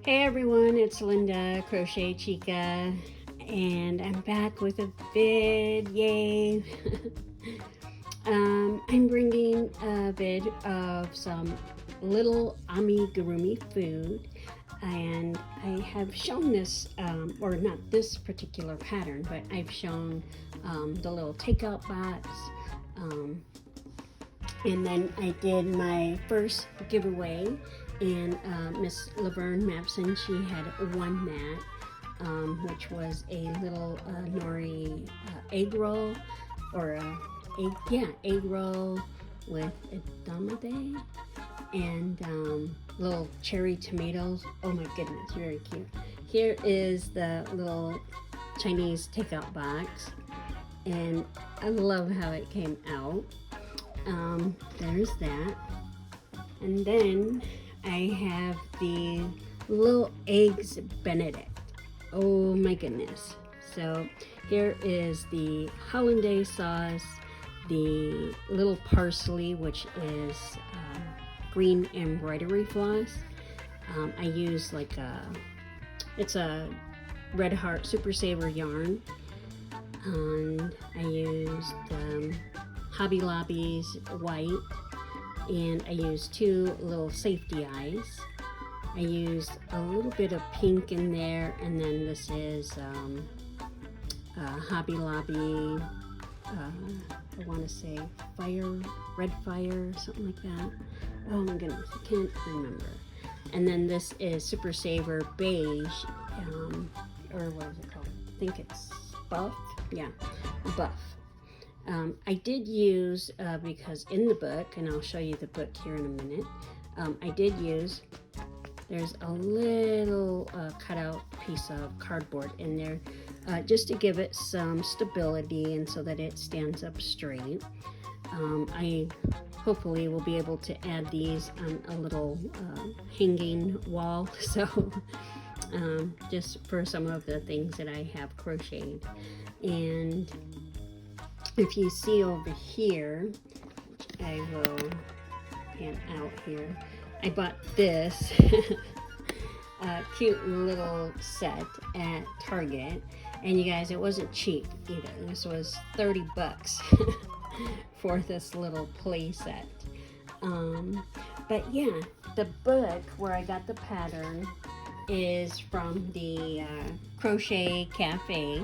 Hey everyone, it's Linda, Crochet Chica, and I'm back with a vid, yay! I'm bringing a vid of some little amigurumi food, and I have shown this, or not this particular pattern, but I've shown the little takeout box, and then I did my first giveaway, and Miss Laverne Mapson, she had one mat, which was a little nori egg roll, or egg roll with edamame and little cherry tomatoes. Oh my goodness, very cute. Here is the little Chinese takeout box, and I love how it came out. There's that, and then I have the little eggs Benedict. Oh my goodness. So here is the hollandaise sauce, the little parsley, which is green embroidery floss. I use it's a Red Heart Super Saver yarn, and I used Hobby Lobby's white, and I used two little safety eyes. I used a little bit of pink in there, and then this is Hobby Lobby, I want to say Red Fire, something like that. Oh my goodness, I can't remember. And then this is Super Saver Beige, or what is it called? I think it's Buff. Yeah, Buff. I did use, because in the book, and I'll show you the book here in a minute, I did use, there's a little cutout piece of cardboard in there, just to give it some stability and so that it stands up straight. I hopefully will be able to add these on a little hanging wall, so just for some of the things that I have crocheted. And if you see over here, which I will hand out here, I bought this cute little set at Target, and you guys, it wasn't cheap either. This was 30 bucks for this little play set. But yeah, the book where I got the pattern is from the Crochet Cafe.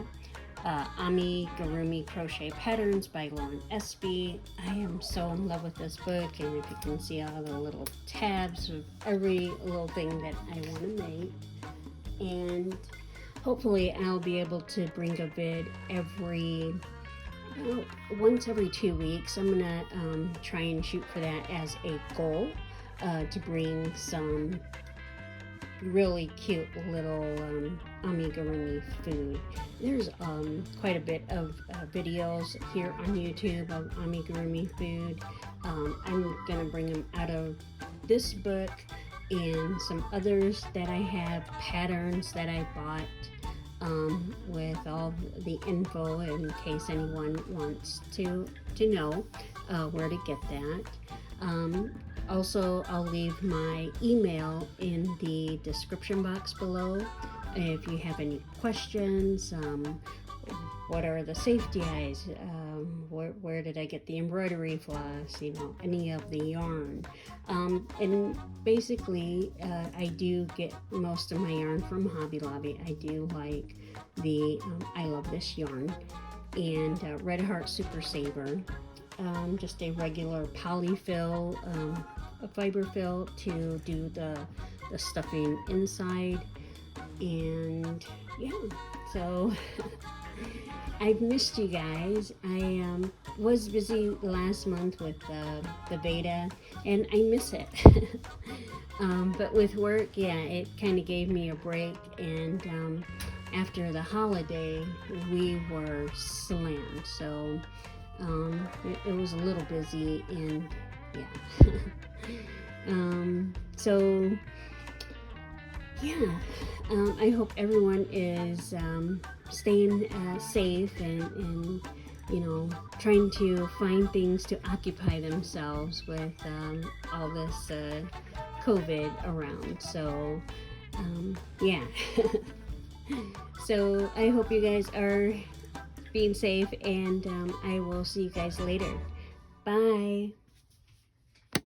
Amigurumi Crochet Patterns by Lauren Espy. I am so in love with this book, and if you can see all the little tabs of every little thing that I want to make, and hopefully I'll be able to bring a vid once every 2 weeks. I'm gonna try and shoot for that as a goal, to bring some really cute little amigurumi food. There's quite a bit of videos here on YouTube of amigurumi food. I'm gonna bring them out of this book and some others that I have, patterns that I bought, with all the info in case anyone wants to know where to get that. Also, I'll leave my email in the description box below if you have any questions. What are the safety eyes? Where did I get the embroidery floss? Any of the yarn. And basically, I do get most of my yarn from Hobby Lobby. I do like the I Love This yarn, and Red Heart Super Saver. Just a regular polyfill, a fiber fill to do the stuffing inside. And yeah, so I've missed you guys. I was busy last month with the beta, and I miss it. But with work, yeah, it kind of gave me a break, and after the holiday we were slammed, so it was a little busy, and yeah. So yeah, I hope everyone is staying safe and trying to find things to occupy themselves with all this COVID around. So Yeah. So I hope you guys are being safe, and I will see you guys later. Bye.